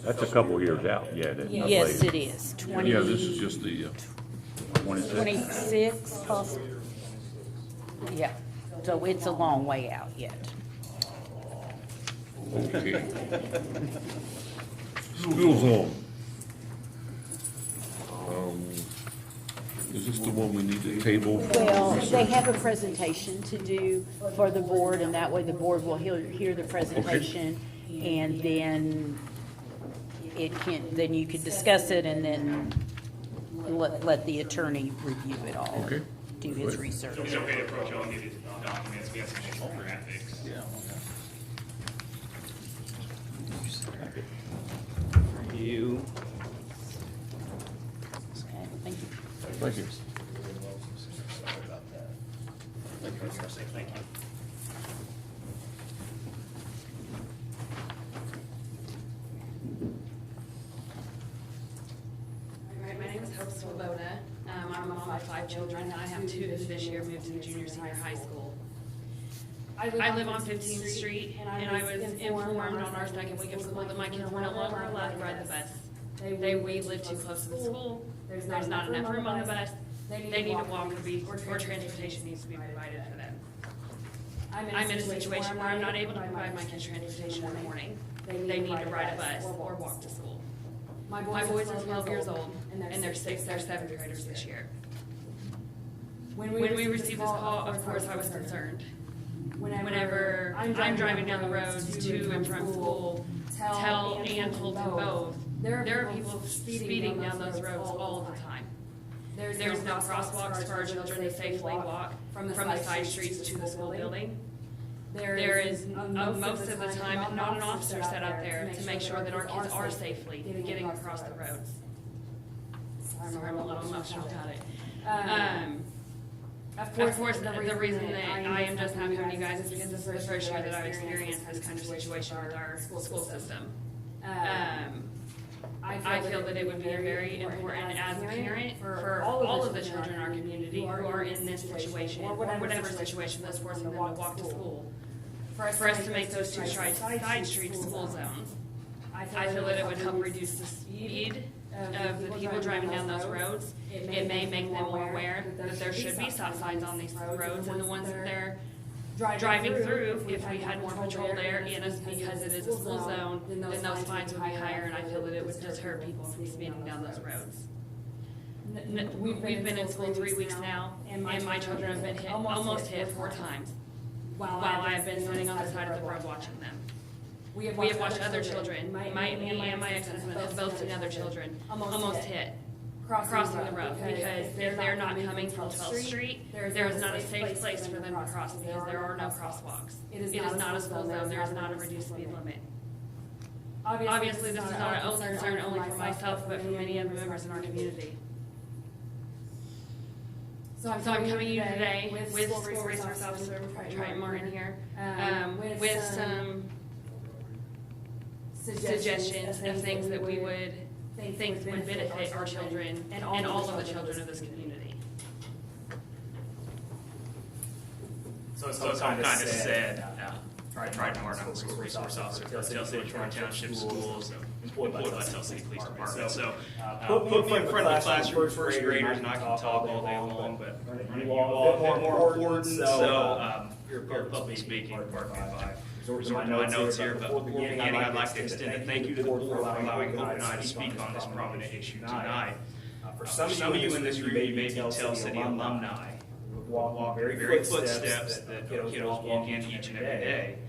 That's a couple years out, yeah. Yes, it is. Yeah, this is just the, 26. 26 possibly. Yeah, so it's a long way out yet. okay. School zone. Is this the one we need to table? Well, they have a presentation to do for the board, and that way the board will hear the presentation, and then then you could discuss it, and then let the attorney review it all. Okay. Do his Good. research. It's okay to approach all needed documents, we have some issues with graphics. Yeah. You. Okay, thank you. Thank you. Thank you. All right, my name is Hope Swoboda. I'm a mom of 5 children, and I have 2 that this year moved to junior, senior high school. I live on 15th Street, and I was informed on our second week of school that my kids were no longer allowed to ride the bus. We live too close to the school, there's not enough room on the bus, they need to walk or transportation needs to be provided for them. I'm in a situation where I'm not able to provide my kids transportation in the morning. They need to ride a bus or walk to school. My boys are 12 years old, and they're 7th graders this year. When we received this call, of course, I was concerned. Whenever I'm driving down the roads to and from school, tell and told them both, there are people speeding down those roads all the time. There's no crosswalks for our children to safely walk from the side streets to the school building. There is, most of the time, not an officer set out there to make sure that our kids are safely getting across the roads. Sorry, I'm a little emotional about it. Of course, the reason that I am just now coming to you guys is because this is the first year that I've experienced this kind of situation with our school system. I feel that it would be very important as a parent for all of the children in our community who are in this situation, or whatever situation that's forcing them to walk to school, for us to make those 2 side streets school zones. I feel that it would help reduce the speed of the people driving down those roads. It may make them more aware that there should be stop signs on these roads, and the ones that they're driving through, if we had more patrol there, and because it is a school zone, then those fines would be higher, and I feel that it would deter people from speeding down those roads. We've been in school 3 weeks now, and my children have been almost hit 4 times while I've been sitting on the side of the road watching them. We have watched other children, me and my ex-husband have both seen other children almost hit crossing the road, because if they're not coming from 12th Street, there is not a safe place for them to cross because there are no crosswalks. It is not a school zone, there is not a reduced speed limit. Obviously, this is not a concern only for myself, but for many other members in our community. So I'm coming to you today with School Resource Officer Triton Martin here, with some suggestions of things that we would think would benefit our children and all of the children of this community. So it's kind of sad, Triton Martin, I'm the school resource officer for Tell City Township Schools, employed by Tell City Police Department. So, put me in front of the classroom, first graders, and I can talk all day long, but you all a bit more important, so, you're public speaking, pardon me if I resort to my notes here, but before beginning, I'd like to extend a thank you to the board for allowing Hope and I to speak on this prominent issue tonight. For some of you in this room, you may be Tell City alumni, walk very footsteps that kiddos walk in each and every day.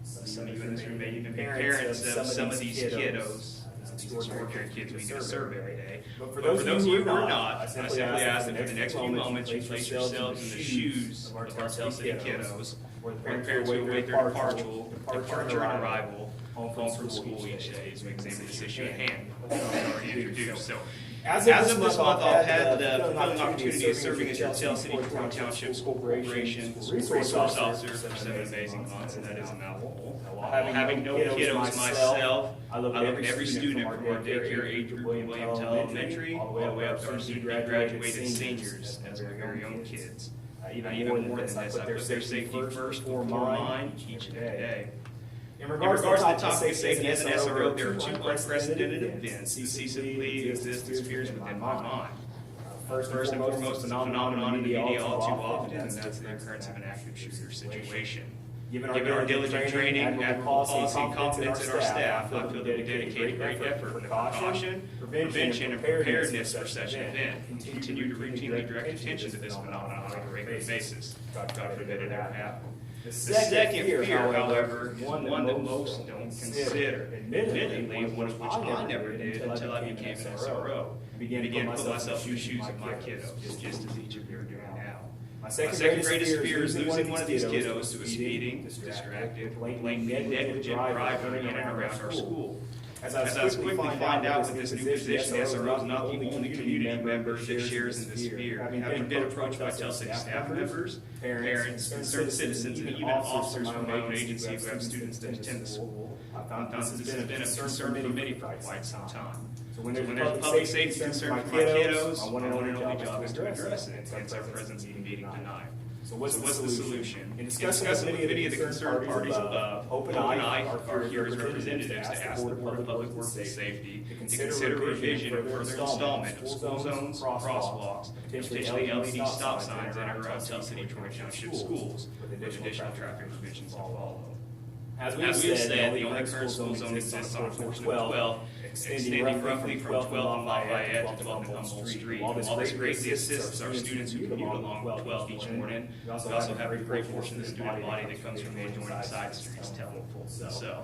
Some of you in this room may even be parents of some of these kiddos, these extraordinary kids we get to serve every day. But for those of you who are not, I simply ask that for the next few moments you place yourselves in the shoes of our Tell City kiddos, where parents who await their departure and arrival home from school each day as we examine this issue at hand, already introduced. So, As of this month, I've had the fulfilling opportunity of serving as your Tell City Troy Township School Corporation Resource Officer for 7 amazing months, and that is a mouthful. Having no kiddos myself, I look at every student from our daycare age group, William Tell Elementary, all the way up to our graduated seniors as our very own kids. Even more than this, I put their safety first for mine each and every day. In regards to the topic of safety as an SRO, there are 2 unprecedented events that ceaselessly exist as fears within my mind. First and foremost, a phenomenon in the media all too often, and that's the occurrence of an active shooter situation. Given our diligent training, admirable policy, and confidence in our staff, I feel that we dedicate great effort to precaution, prevention, and preparedness for such an event. Continue to routinely direct attention to this phenomenon on a regular basis. God forbid it ever happen. The second fear, however, is one that most don't consider. Admittedly, one of which I never did until I became an SRO. Began to put myself in the shoes of my kiddos, just as each of you are doing now. My second greatest fear is losing one of these kiddos to a speeding, distracted, blatantly negligent driver in and around our school. As I was quickly find out with this new position, SRO is not the only community member that shares in this fear. Having been approached by Tell City staff members, parents, concerned citizens, and even officers from my own agency who have students that attend the school, I found this has been a concern for many for quite some time. So when there's a public safety concern for my kiddos, my one and only job is to address it, hence our presence in the meeting tonight. So what's the solution? In discussing with many of the concerned parties above, Hope and I are here as representatives to ask the Board of Public Works and Safety to consider revision and further installment of school zones, crosswalks, potentially LED stop signs in and around Tell City Troy Township schools, with additional traffic provisions to follow. As we have said, the only current school zone exists on a portion of 12, extending roughly from 12 and Lafayette to 12 and Humboldt Street. While this greatly assists our students who commute along 12 each morning, we also have a great portion of the student body that comes from the adjoining side streets, So,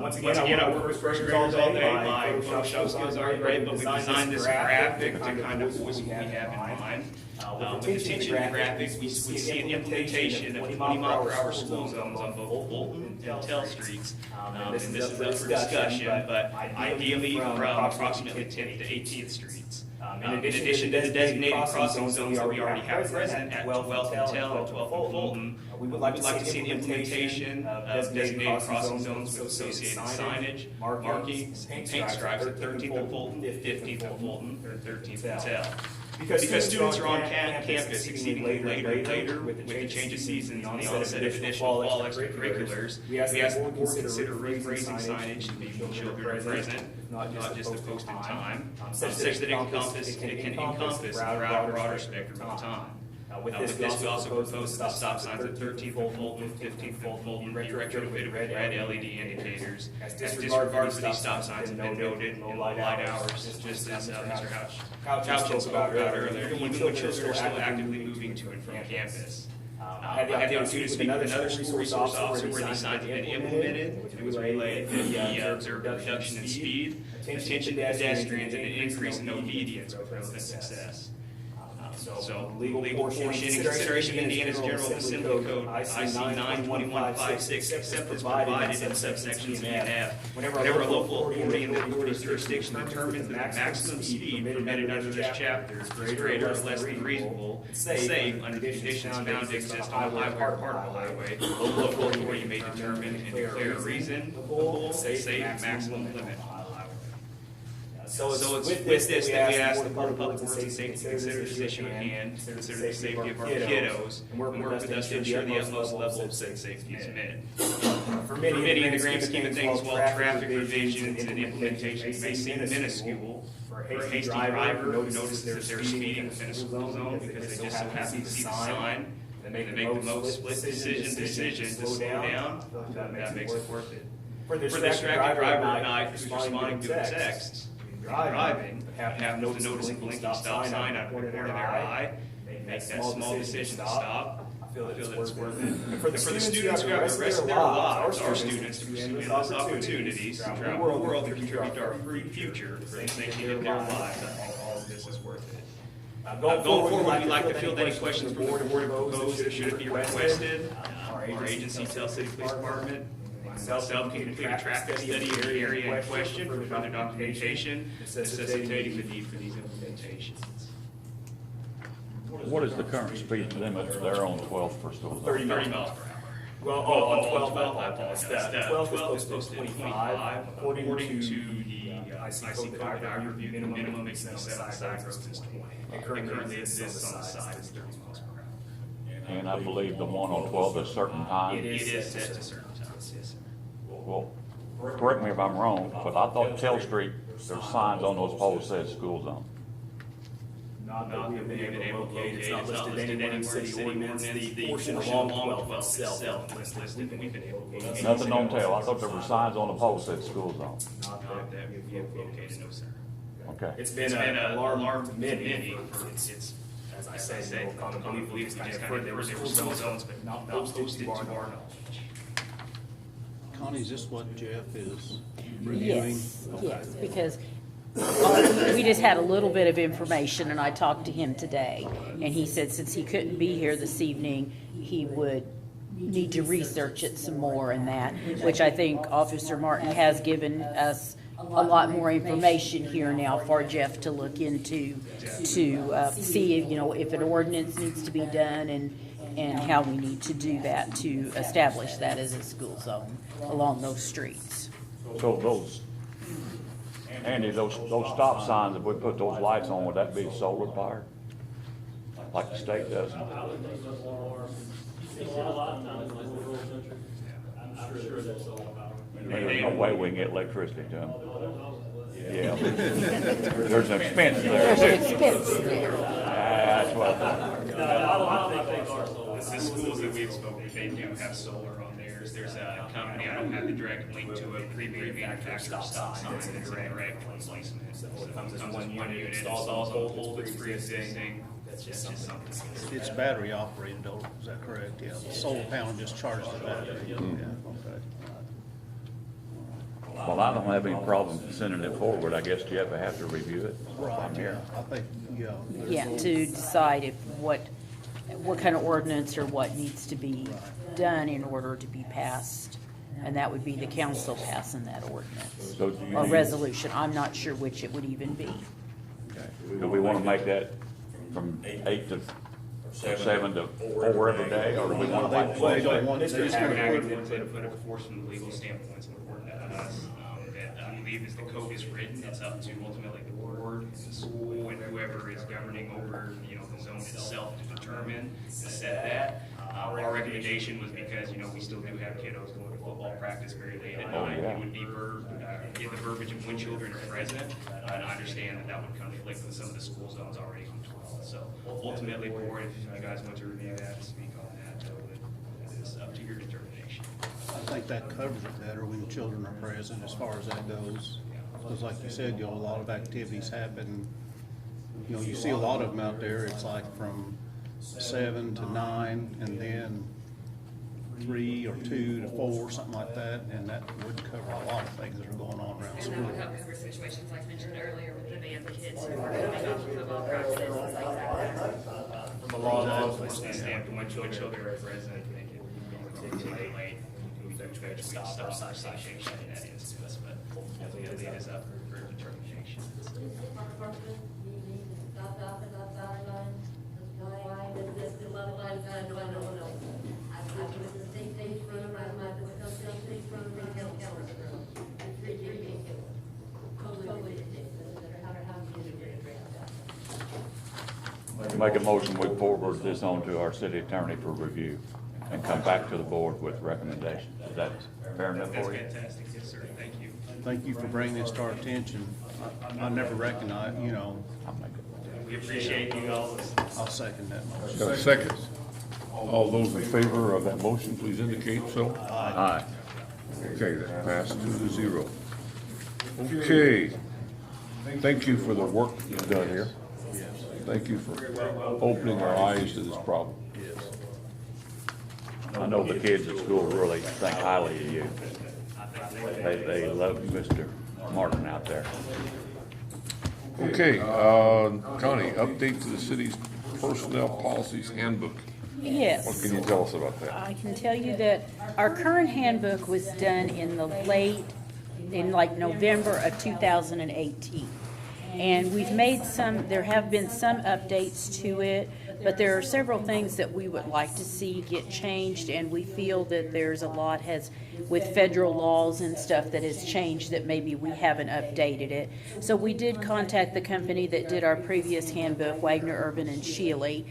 once again, I work with first graders all day. My Photoshop skills aren't great, but we designed this graphic to kind of voice what we have in mind. With attention to graphics, we see an implementation of 20-mile-per-hour school zones on both Fulton and Tell Streets. And this is up for discussion, but ideally from approximately 10th to 18th Streets. In addition to the designated crossing zones that we already have present at 12th and Tell and 12th and Fulton, we would like to see the implementation of designated crossing zones with associated signage, markings, and paint stripes at 13th and Fulton, 15th and Fulton, or 13th and Tell. Because students are on campus exceedingly later and later with the change of seasons and the onset of additional fall extracurriculars, we ask the board consider rephrasing signage to be when children are present, not just the posted time, such that it can encompass throughout a broader spectrum of time. With this, we also propose that the stop signs at 13th Fulton, 15th Fulton be retrofitted with red LED indicators. As disregard for these stop signs have been noted in low light hours, just as Mr. Couch spoke about earlier, even when children are still actively moving to and from campus. I had the opportunity to speak with another school resource officer where these signs have been implemented. It was relayed that he observed a reduction in speed, attention to pedestrians, and an increase in obedience with relevant success. So, legal portion in consideration of Indiana's General Assembly Code, IC 92156, except as provided in subsections E and F. Whenever a local authority in the authority's jurisdiction determines that the maximum speed permitted under this chapter is greater or less than reasonable, safe under the conditions found to exist on the highway or part of the highway, the local authority may determine and declare a reasonable, safe maximum limit. So it's with this that we ask the Board of Public Works and Safety to consider this issue at hand, consider the safety of our kiddos, and work with us to ensure the utmost level of safety is met. For many, in the grand scheme of things, while traffic revisions and implementation may seem minuscule, for a hasty driver who notices that they're speeding within a school zone because they just so happen to see the sign, and they make the most split decision to slow down, that makes it worth it. For the distracted driver at night who's responding to a text, driving, have no notice a blinking stop sign out of the corner of their eye, make that small decision to stop, I feel that it's worth it. And for the students who have the rest of their lives, our students, to pursue endless opportunities to travel the world and contribute to our future for the safety of their lives, all of this is worth it. Going forward, we'd like to field any questions for the board proposed that should be requested. Our agency, Tell City Police Department, Myself completed a traffic study of the area in question for further documentation necessitating the need for these implementations. What is the current speed limit there on 12th for school? 30 miles per hour. Well, on 12, I apologize. 12 is supposed to be 25, according to the IC code that I reviewed, the minimum makes the 7 side roads is 20. It currently exists on the side is 30 miles per hour. And I believe the one on 12 is certain time. It is set to certain times, yes, sir. Well, correct me if I'm wrong, but I thought Tell Street, there's signs on those poles said school zone. Not that we have been able to locate, it's not listed anywhere in city ordinance, the portion along 12 itself is listed, and we've been able to locate. Nothing on Tell, I thought there were signs on the pole said school zone. Not that we've located, no, sir. Okay. It's been an alarm to many, it's, as I say, we believe we just kind of heard there were school zones, but not posted to our knowledge. Connie, is this what Jeff is reviewing? Yes, Okay. yes, because we just had a little bit of information, and I talked to him today, and he said since he couldn't be here this evening, he would need to research it some more and that, which I think Officer Martin has given us a lot more information here now for Jeff to look into, to see if, if an ordinance needs to be done and how we need to do that to establish that as a school zone along those streets. So those, Andy, those stop signs, if we put those lights on, would that be solar powered? Like the state does? I would think that's more, you see a lot of times like rural country, I'm sure that's all about. There's no way we can get electricity to them. Yeah. There's an expense there. There's an expense there. That's what I thought. I don't think they are solar. The schools that we've spoken to, they do have solar on theirs. There's a company, I don't have the direct link to a pre-manufactured stop sign that's a direct replacement. So it comes as one unit, installs on the pole that's pre-existing. That's just something. It's battery operated though, is that correct? Yeah, the solar panel just charges the battery. Yeah, okay. Well, I don't have any problem sending it forward. I guess you have to review it. Right, I'm here. I think, yeah. Yeah, to decide if what kind of ordinance or what needs to be done in order to be passed. And that would be the council passing that ordinance So do you or need- resolution. I'm not sure which it would even be. Do we want to make that from 8 to 7 to 4 every day, or do we want to They make? don't want, they just Mr. want Haggard to would put a force from the legal standpoint, so important to us. That I believe as the code is written, it's up to ultimately the board, and the school, and whoever is governing over, the zone itself to determine, to set that. Our recommendation was because, we still do have kiddos going to football practice very late at night. yeah. It would be get the verbiage of when children are present, and I understand that would conflict with some of the school zones already on 12. So ultimately, board, if you guys want to review that and speak on that, it's up to your determination. I think that covers it better when children are present as far as that goes. Because like you said, a lot of activities happen. You see a lot of them out there, it's like from 7 to 9 and then 3 or 2 to 4, something like that. And that would cover a lot of things that are going on around And that school. would help cover situations like mentioned earlier with the band kids who are coming off of football practice, things like that. From a law enforcement standpoint, when children are present, they can be late. We do try to stop our citation in that instance, but ultimately it is up for determination. Make a motion, we forward this on to our city attorney for review and come back to the board with recommendations. Is that fair enough That's for you? fantastic, yes, sir, thank you. Thank you for bringing this to our attention. I never recognized, I'll make it. We appreciate you all. I'll second that motion. Got a second? All those in favor of that motion, please indicate so. Aye. Okay, that passed 2-0. Okay, thank you for the work you've done here. Thank you for opening our eyes to this problem. I know the kids at school really think highly of you. They love Mr. Martin out there. Okay, Connie, update to the city's personnel policies handbook. Yes. What can you tell us about that? I can tell you that our current handbook was done in like November of 2018. And we've made there have been some updates to it, but there are several things that we would like to see get changed, and we feel that there's a lot with federal laws and stuff that has changed that maybe we haven't updated it. So we did contact the company that did our previous handbook, Wagner, Urban, and Shealy,